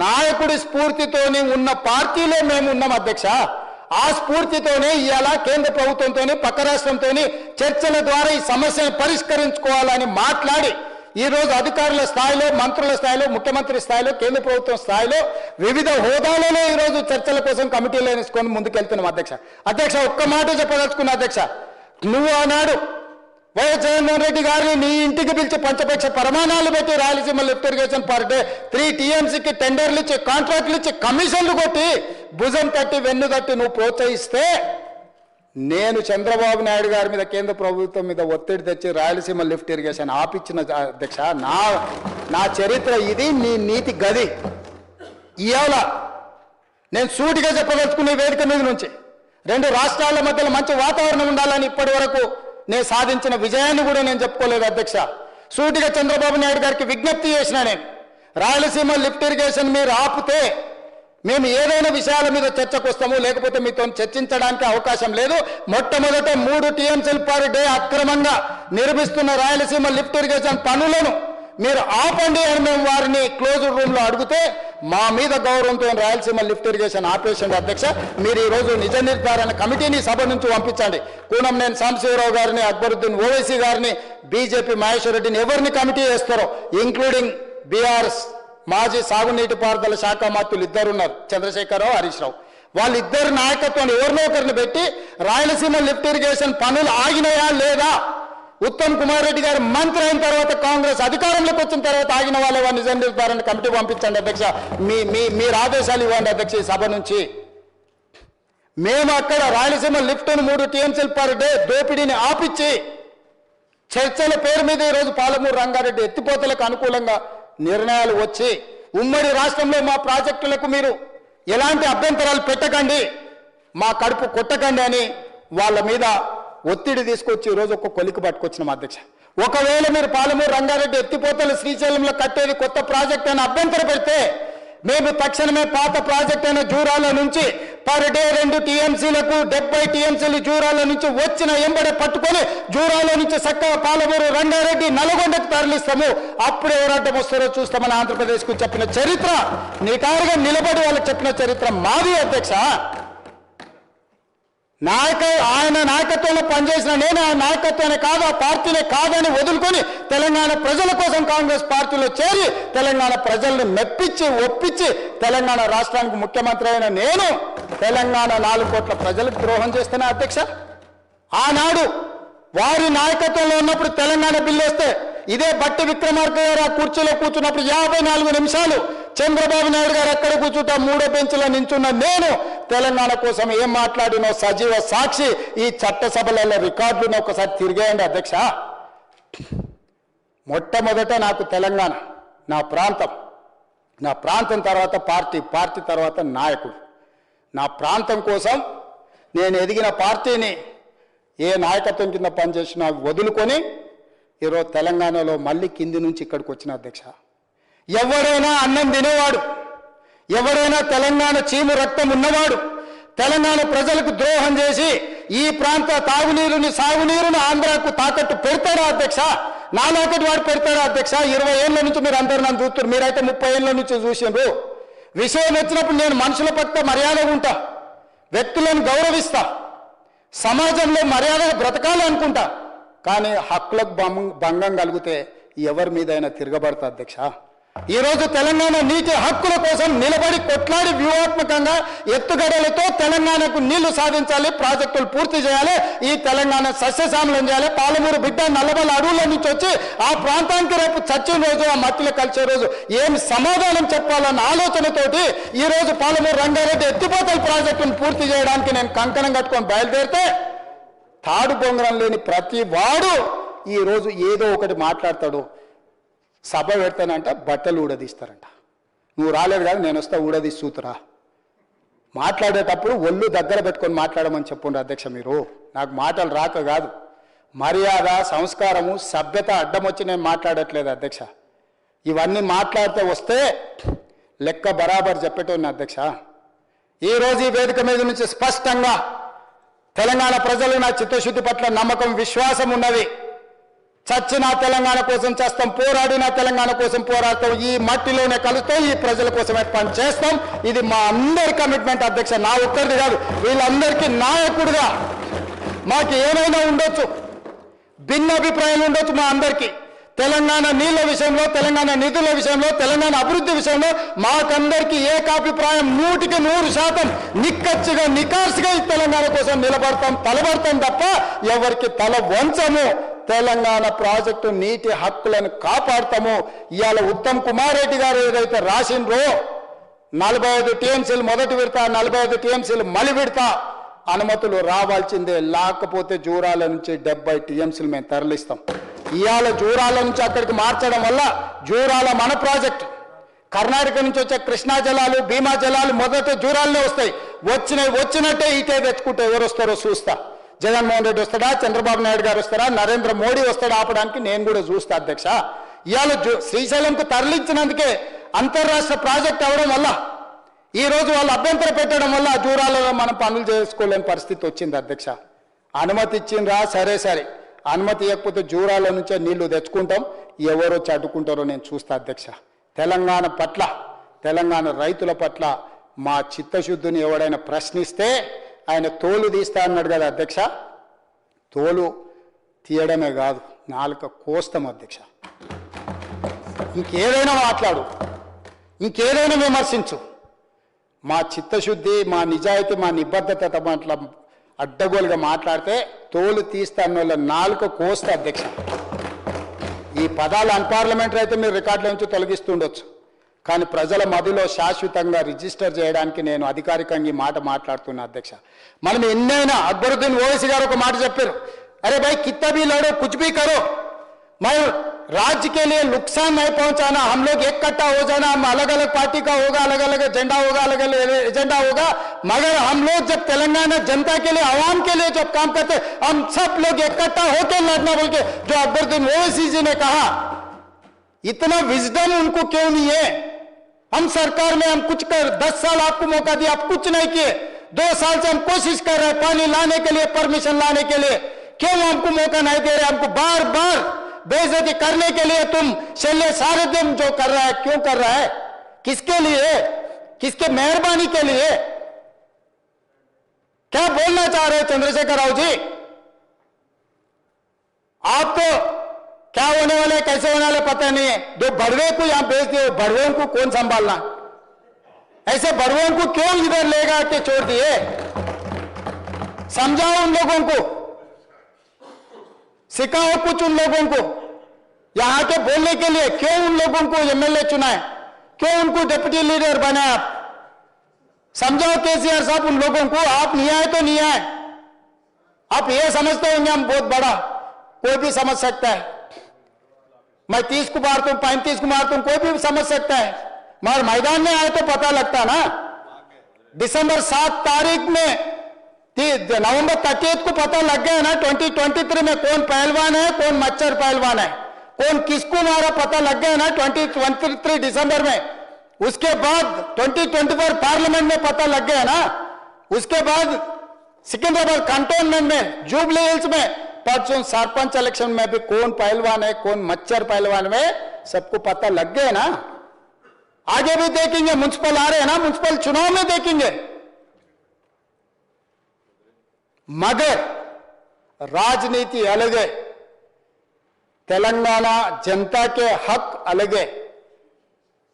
నాయకుడి స్ఫూర్తితోనే ఉన్న పార్టీలో మేము ఉన్నాం అధ్యక్ష. ఆ స్ఫూర్తితోనే ఇవాళ కేంద్ర ప్రభుత్వంతోనే పక్క రాష్ట్రంతోనే చర్చల ద్వారా ఈ సమస్యను పరిష్కరించుకోవాలని మాట్లాడి ఈరోజు అధికారుల స్థాయిలో, మంత్రుల స్థాయిలో, ముఖ్యమంత్రి స్థాయిలో, కేంద్ర ప్రభుత్వం స్థాయిలో వివిధ హోదాలలో ఈరోజు చర్చల కోసం కమిటీలు వేసుకొని ముందుకెళ్తున్నాం అధ్యక్ష. అధ్యక్ష, ఒక్క మాట చెప్పదలుచుకున్నా అధ్యక్ష. నువ్వు ఆనాడు వైఎస్ జగన్మోహన్ రెడ్డి గారిని నీ ఇంటికి పిలిచి పంచపక్ష ప్రమాణాలు పెట్టి Rayalaseema lift irrigation per day 3 TMCకి టెండర్లు ఇచ్చి, కాంట్రాక్టులు ఇచ్చి, కమిషన్లు కొట్టి, భుజం తట్టి, వెన్ను తట్టి నువ్వు ప్రోత్సహిస్తే నేను చంద్రబాబు నాయుడు గారి మీద, కేంద్ర ప్రభుత్వం మీద ఒత్తిడి తెచ్చి రాయలసీమ లిఫ్ట్ ఇరిగేషన్ ఆపిచ్చిన అధ్యక్ష. నా చరిత్ర ఇది, నీ నీతి గది. ఇవాళ నేను సూటిగా చెప్పదలుచుకునే వేదిక మీద నుంచి 2 రాష్ట్రాల మధ్యలో మంచి వాతావరణం ఉండాలని ఇప్పటి వరకు నేను సాధించిన విజయాన్ని కూడా నేను చెప్పుకోలేదు అధ్యక్ష. సూటిగా చంద్రబాబు నాయుడు గారికి విజ్ఞప్తి చేసిన నేను, రాయలసీమ లిఫ్ట్ ఇరిగేషన్ మీరు ఆపితే మేము ఏదైనా విషయాల మీద చర్చకు వస్తాము, లేకపోతే మీతో చర్చించడానికి అవకాశం లేదు. మొట్టమొదట 3 TMCలు పర్ డే అక్రమంగా నిర్మిస్తున్న రాయలసీమ లిఫ్ట్ ఇరిగేషన్ పనులను మీరు ఆపండి అని మేము వారిని క్లోజ్డ్ రూమ్లో అడిగితే మా మీద గౌరవంతో రాయలసీమ లిఫ్ట్ ఇరిగేషన్ ఆపేషండి అధ్యక్ష. మీరు ఈరోజు నిజ నిర్ధారణ కమిటీని సభ నుంచి పంపించండి. కూనంనేని సాంబశివరావు గారిని, అక్బరుద్దీన్ ఓవైసీ గారిని, బీజేపీ మహేశ్వర్ రెడ్డిని ఎవరిని కమిటీ చేస్తారో, ఇంక్లూడింగ్ బీఆర్ఎస్ మాజీ సాగునీటి పారుదల శాఖ మంత్రులు 2 ఉన్నారు, చంద్రశేఖరరావు, హరీష్ రావు. వాళ్ళిద్దరు నాయకత్వాన్ని ఎవరినో ఒకరిని పెట్టి రాయలసీమ లిఫ్ట్ ఇరిగేషన్ పనులు ఆగినాయా లేదా, ఉత్తమ్ కుమార్ రెడ్డి గారు మంత్రి అయిన తర్వాత, కాంగ్రెస్ అధికారంలోకి వచ్చిన తర్వాత ఆగిన వాళ్ళ నిజ నిర్ధారణ కమిటీ పంపించండి అధ్యక్ష. మీరు ఆదేశాలు ఇవ్వండి అధ్యక్ష. ఈ సభ నుంచి మేము అక్కడ రాయలసీమ లిఫ్ట్ను 3 TMCలు పర్ డే దోపిడీని ఆపిచ్చి చర్చల పేరు మీద ఈరోజు పాలమూరు రంగారెడ్డి ఎత్తిపోతలకు అనుకూలంగా నిర్ణయాలు వచ్చి, ఉమ్మడి రాష్ట్రంలో మా ప్రాజెక్టులకు మీరు ఎలాంటి అభ్యంతరాలు పెట్టకండి, మా కడుపు కొట్టకండి అని వాళ్ళ మీద ఒత్తిడి తీసుకొచ్చి ఈరోజు ఒక కొలికి పట్టుకొచ్చినాం అధ్యక్ష. ఒకవేళ మీరు పాలమూరు రంగారెడ్డి ఎత్తిపోతలు శ్రీశైలంలో కట్టేది కొత్త ప్రాజెక్ట్ అని అభ్యంతరం పెడితే మేము తక్షణమే పాత ప్రాజెక్ట్ అయిన జూరాల నుంచి పర్ డే 2 TMCలకు 70 TMCలు జూరాల నుంచి వచ్చిన ఎంబడే పట్టుకొని జూరాల నుంచి చక్కగా పాలమూరు రంగారెడ్డి నల్గొండకు తరలిస్తాము. అప్పుడు ఎవరంటే వస్తారో చూస్తామని ఆంధ్రప్రదేశ్కు చెప్పిన చరిత్ర, నిటారుగా నిలబడి వాళ్ళకి చెప్పిన చరిత్ర మాది అధ్యక్ష. ఆయన నాయకత్వంలో పనిచేసిన నేను ఆ నాయకత్వాన్ని కాదు, ఆ పార్టీనే కాదని వదులుకొని తెలంగాణ ప్రజల కోసం కాంగ్రెస్ పార్టీలో చేరి తెలంగాణ ప్రజల్ని మెప్పించి, ఒప్పించి తెలంగాణ రాష్ట్రానికి ముఖ్యమంత్రి అయిన నేను తెలంగాణ 4 కోట్ల ప్రజలకు ద్రోహం చేస్తున్నా అధ్యక్ష. ఆనాడు వారి నాయకత్వంలో ఉన్నప్పుడు తెలంగాణ బిల్లు వస్తే ఇదే బట్టి విక్రమార్క గారు ఆ కుర్చీలో కూర్చున్నప్పుడు 54 నిమిషాలు చంద్రబాబు నాయుడు గారు ఎక్కడ కూర్చుంటా 3వ బెంచ్లో నించున్న నేను తెలంగాణ కోసం ఏం మాట్లాడినో సజీవ సాక్షి ఈ చట్టసభలలో రికార్డులను ఒకసారి తిరిగేయండి అధ్యక్ష. మొట్టమొదట నాకు తెలంగాణ నా ప్రాంతం, నా ప్రాంతం తర్వాత పార్టీ, పార్టీ తర్వాత నాయకుడు. నా ప్రాంతం కోసం నేను ఎదిగిన పార్టీని ఏ నాయకత్వం కింద పనిచేసినా వదులుకొని ఈరోజు తెలంగాణలో మళ్ళీ కింది నుంచి ఇక్కడికి వచ్చిన అధ్యక్ష. ఎవరైనా అన్నం తినేవాడు, ఎవరైనా తెలంగాణ చీము రక్తం ఉన్నవాడు తెలంగాణ ప్రజలకు ద్రోహం చేసి ఈ ప్రాంత తాగునీరుని, సాగునీరుని ఆంధ్రాకు తాకట్టు పెడతాడా అధ్యక్ష? నాలాకటి వాడు పెడతాడా అధ్యక్ష? 20 ఏళ్ళ నుంచి మీరు అందరూ నన్ను చూస్తున్నారు, మీరైతే 30 ఏళ్ళ నుంచి చూసిండ్రు. విషయం వచ్చినప్పుడు నేను మనుషుల పట్ల మర్యాదగా ఉంటా, వ్యక్తులను గౌరవిస్తా, సమాజంలో మర్యాదగా బ్రతకాలి అనుకుంటా. కానీ హక్కులకు భంగం కలిగితే ఎవరి మీదైనా తిరగబడతా అధ్యక్ష. ఈరోజు తెలంగాణ నీటి హక్కుల కోసం నిలబడి కొట్లాడి వ్యూహాత్మకంగా ఎత్తుగడలతో తెలంగాణకు నీళ్లు సాధించాలి, ప్రాజెక్టులు పూర్తి చేయాలి, ఈ తెలంగాణ సస్యశ్యామలం చేయాలి. పాలమూరు బిడ్డ నల్లబల్ల అడవుల నుంచి వచ్చి ఆ ప్రాంతానికి రేపు చచ్చిన రోజు, ఆ మట్టిలో కలిసే రోజు ఏమి సమాధానం చెప్పాలన్న ఆలోచనతోటి ఈరోజు పాలమూరు రంగారెడ్డి ఎత్తిపోతల ప్రాజెక్టును పూర్తి చేయడానికి నేను కంకణం కట్టుకొని బయలుదేరితే తాడు బొంగరం లేని ప్రతి వాడు ఈరోజు ఏదో ఒకటి మాట్లాడతాడు. సభ పెడతానంట బట్టలు ఊడదీస్తారంట. నువ్వు రాలేదు కాదు, నేను వస్తా ఊడదీసి చూతురా. మాట్లాడేటప్పుడు ఒళ్ళు దగ్గర పెట్టుకొని మాట్లాడమని చెప్పుండ్రు అధ్యక్ష. మీరు నాకు మాటలు రాక కాదు, మర్యాద, సంస్కారము, సభ్యత అడ్డం వచ్చి నేను మాట్లాడట్లేదు అధ్యక్ష. ఇవన్నీ మాట్లాడితే వస్తే లెక్క బరాబర్ చెప్పేటోని అధ్యక్ష. ఈరోజు ఈ వేదిక మీద నుంచి స్పష్టంగా తెలంగాణ ప్రజలు నా చిత్తశుద్ధి పట్ల నమ్మకం, విశ్వాసం ఉన్నది. చచ్చిన తెలంగాణ కోసం చేస్తాం, పోరాడిన తెలంగాణ కోసం పోరాడతాం, ఈ మట్టిలోనే కలుస్తాం, ఈ ప్రజల కోసమే పని చేస్తాం. ఇది మా అందరి కమిట్మెంట్ అధ్యక్ష, నా ఒక్కరిది కాదు, వీళ్ళందరికీ నాయకుడిగా. మాకు ఏమైనా ఉండొచ్చు, భిన్న అభిప్రాయాలు ఉండొచ్చు మా అందరికీ. తెలంగాణ నీళ్ల విషయంలో, తెలంగాణ నిధుల విషయంలో, తెలంగాణ అభివృద్ధి విషయంలో మాకందరికీ ఏకాభిప్రాయం 100% నిక్కచ్చిగా నికార్సుగా ఈ తెలంగాణ కోసం నిలబడతాం, తలబడతాం తప్ప ఎవరికి తల వంచము. తెలంగాణ ప్రాజెక్టు నీటి హక్కులను కాపాడతాము. ఇవాళ ఉత్తమ్ కుమార్ రెడ్డి గారు ఏదైతే రాసిండ్రో 45 టీఎంసీలు మొదటి విడత, 45 టీఎంసీలు మలి విడత అనుమతులు రావాల్సిందే, లేకపోతే జూరాల నుంచి 70 టీఎంసీలు మేము తరలిస్తాం. ఇవాళ జూరాల నుంచి అక్కడికి మార్చడం వల్ల జూరాల మన ప్రాజెక్ట్, కర్ణాటక నుంచి వచ్చే కృష్ణా జలాలు, భీమా జలాలు మొదట జూరాలనే వస్తాయి. వచ్చినట్టే ఇటే తెచ్చుకుంటే ఎవరు వస్తారో చూస్తా. జగన్మోహన్ రెడ్డి వస్తాడా, చంద్రబాబు నాయుడు గారు వస్తారా, నరేంద్ర మోడీ వస్తాడా ఆపడానికి నేను కూడా చూస్తా అధ్యక్ష. ఇవాళ శ్రీశైలంకు తరలించినందుకే అంతర్రాష్ట్ర ప్రాజెక్ట్ అవడం వల్ల ఈరోజు వాళ్ళు అభ్యంతరం పెట్టడం వల్ల జూరాలలో మనం పనులు చేసుకోలేని పరిస్థితి వచ్చింది అధ్యక్ష. అనుమతి ఇచ్చిండ్రా, సరే, అనుమతి ఇవ్వకపోతే జూరాల నుంచే నీళ్లు తెచ్చుకుంటాం, ఎవరో అడ్డుకుంటారో నేను చూస్తా అధ్యక్ష. తెలంగాణ పట్ల, తెలంగాణ రైతుల పట్ల మా చిత్తశుద్ధిని ఎవడైనా ప్రశ్నిస్తే ఆయన తోలు తీస్తా అన్నాడు కదా అధ్యక్ష, తోలు తీయడమే కాదు, నాలుక కోస్తాం అధ్యక్ష. ఇంకేదైనా మాట్లాడు, ఇంకేదైనా విమర్శించు, మా చిత్తశుద్ధి, మా నిజాయితీ, మా నిబద్ధత పట్ల అడ్డగోలుగా మాట్లాడితే తోలు తీస్తా అన్న వాళ్ళ నాలుక కోస్తా అధ్యక్ష. ఈ పదాలు అన్పార్లమెంటరీ అయితే మీరు రికార్డుల నుంచి తొలగిస్తుండొచ్చు, కానీ ప్రజల మధ్యలో శాశ్వతంగా రిజిస్టర్ చేయడానికి నేను అధికారికంగా ఈ మాట మాట్లాడుతున్నా అధ్యక్ష. మనం ఎన్నైనా, అక్బరుద్దీన్ ఓవైసీ గారు ఒక మాట చెప్పారు, अरे भाई कितना भी लड़ो, कुछ भी करो, मैं राज्य के लिए नुकसान नहीं पहुंचाना, हम लोग एक कट्टा हो जाना, हम अलग अलग पार्टी का होगा, अलग अलग एजेंडा होगा, अलग अलग एजेंडा होगा, मगर हम लोग जब तेलंगाना जनता के लिए, आवाम के लिए जब काम करते, हम सब लोग इकट्ठा होकर लड़ना, बोल के जो अकबरुद्दीन ओवैसी जी ने कहा, इतना विजडम उनको क्यों नहीं है? हम सरकार में हम कुछ कर, 10 साल आपको मौका दिया, आप कुछ नहीं किए, 2 साल से हम कोशिश कर रहे हैं पानी लाने के लिए, परमिशन लाने के लिए, क्यों हमको मौका नहीं दे रहे? हमको बार बार बेइज्जती करने के लिए तुम शल्य सारे दिन जो कर रहा है, क्यों कर रहा है? किसके लिए? किसके मेहरबानी के लिए? क्या बोलना चाह रहे हैं चंद्रशेखर राव जी? आप तो क्या होने वाले, कैसे होने वाले पता नहीं है। दो बड़वे को यहां भेज दिए, बड़वों को कौन संभालना? ऐसे बड़वों को क्यों इधर लेगा के छोड़ दिए? समझाओ उन लोगों को, सिखाओ कुछ उन लोगों को। यहां के बोलने के लिए क्यों उन लोगों को एमएलए चुनाए, क्यों उनको डिप्टी लीडर बनाए? आप समझाओ केसीआर साहब उन लोगों को, आप नहीं आए तो नहीं आए, आप ये समझते होंगे हम बहुत बड़ा, कोई भी समझ सकता है, मैं 30 को मारता हूं, 35 को मारता हूं, कोई भी समझ सकता है, मगर मैदान में आए तो पता लगता ना। दिसंबर 7 तारीख में, नवंबर 30 को पता लग गया ना 2023 में कौन पहलवान है, कौन मच्छर पहलवान है, कौन किसको मारा पता लग गया ना 2023 दिसंबर में। उसके बाद 2024 पार्लियामेंट में पता लग गया ना। उसके बाद सिकंदराबाद कंटोनमेंट में, जुबली हिल्स में, परसों सरपंच इलेक्शन में भी कौन पहलवान है, कौन मच्छर पहलवान में, सबको पता लग गया ना। आगे भी देखेंगे, म्युनिसिपल आ रहे हैं ना, म्युनिसिपल चुनाव में देखेंगे। मगर राजनीति अलग है, तेलंगाना जनता के हक अलग है।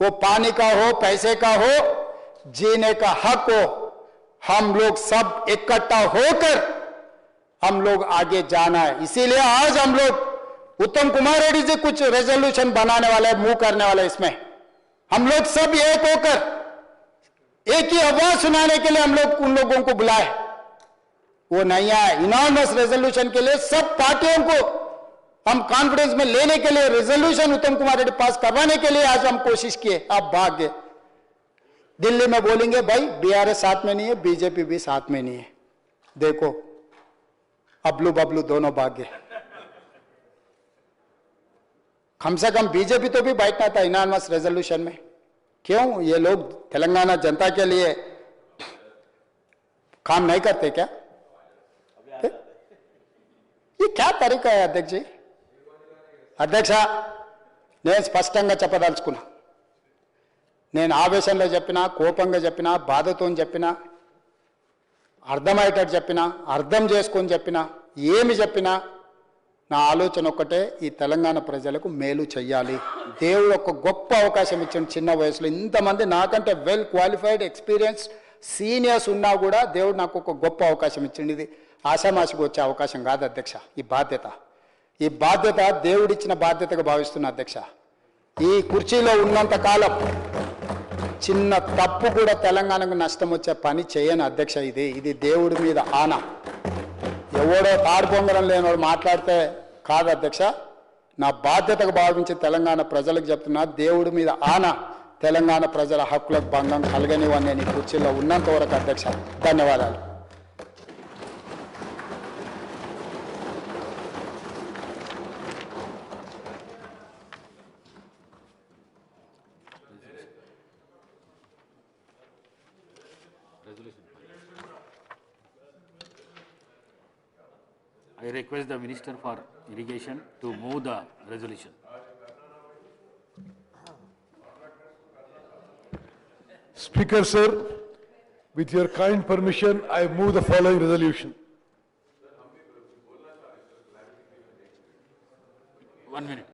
वो पानी का हो, पैसे का हो, जीने का हक हो, हम लोग सब इकट्ठा होकर हम लोग आगे जाना है। इसीलिए आज हम लोग उत्तम कुमार रेड्डी जी कुछ रेजोल्यूशन बनाने वाले, मूव करने वाले, इसमें हम लोग सब एक होकर एक ही आवाज सुनाने के लिए हम लोग उन लोगों को बुलाए। वो नहीं आए। इनॉर्मस रेजोल्यूशन के लिए सब पार्टियों को हम कॉन्फ्रेंस में लेने के लिए, रेजोल्यूशन उत्तम कुमार रेड्डी पास करवाने के लिए आज हम कोशिश किए, आप भाग गए। दिल्ली में बोलेंगे भाई बीआरएस साथ में नहीं है, बीजेपी भी साथ में नहीं है, देखो अबलू बबलू दोनों भाग गए। कम से कम बीजेपी तो भी बैठना था इनॉर्मस रेजोल्यूशन में। क्यों ये लोग तेलंगाना जनता के लिए काम नहीं करते क्या? ये क्या तरीका है अध्यक्ष जी? అధ్యక్ష, నేను స్పష్టంగా చెప్పదలుచుకున్నా. నేను ఆవేశంలో చెప్పినా, కోపంగా చెప్పినా, బాధతో చెప్పినా, అర్థమయ్యేటట్టు చెప్పినా, అర్థం చేసుకొని చెప్పినా, ఏమి చెప్పినా నా ఆలోచన ఒక్కటే, ఈ తెలంగాణ ప్రజలకు మేలు చెయ్యాలి. దేవుడు ఒక గొప్ప అవకాశం ఇచ్చిన చిన్న వయసులో. ఇంతమంది నాకంటే వెల్ క్వాలిఫైడ్ ఎక్స్పీరియన్స్ సీనియర్స్ ఉన్నా కూడా దేవుడు నాకు ఒక గొప్ప అవకాశం ఇచ్చింది. ఇది ఆషామాషికి వచ్చే అవకాశం కాదు అధ్యక్ష. ఈ బాధ్యత దేవుడిచ్చిన బాధ్యతగా భావిస్తున్నా అధ్యక్ష. ఈ కుర్చీలో ఉన్నంత కాలం చిన్న తప్పు కూడా తెలంగాణకు నష్టం వచ్చే పని చేయను అధ్యక్ష. ఇది దేవుడి మీద ఆన. ఎవడో తాడు పొంగడం లేనివాడు మాట్లాడితే కాదు అధ్యక్ష. నా బాధ్యతగా భావించి తెలంగాణ ప్రజలకు చెప్తున్నా, దేవుడి మీద ఆన, తెలంగాణ ప్రజల హక్కులకు భంగం కలగనివని నేను ఈ కుర్చీలో ఉన్నంత వరకు అధ్యక్ష. ధన్యవాదాలు. I request the Minister for Irrigation to move the resolution. Speaker, sir, with your kind permission, I move the following resolution. 1 minute.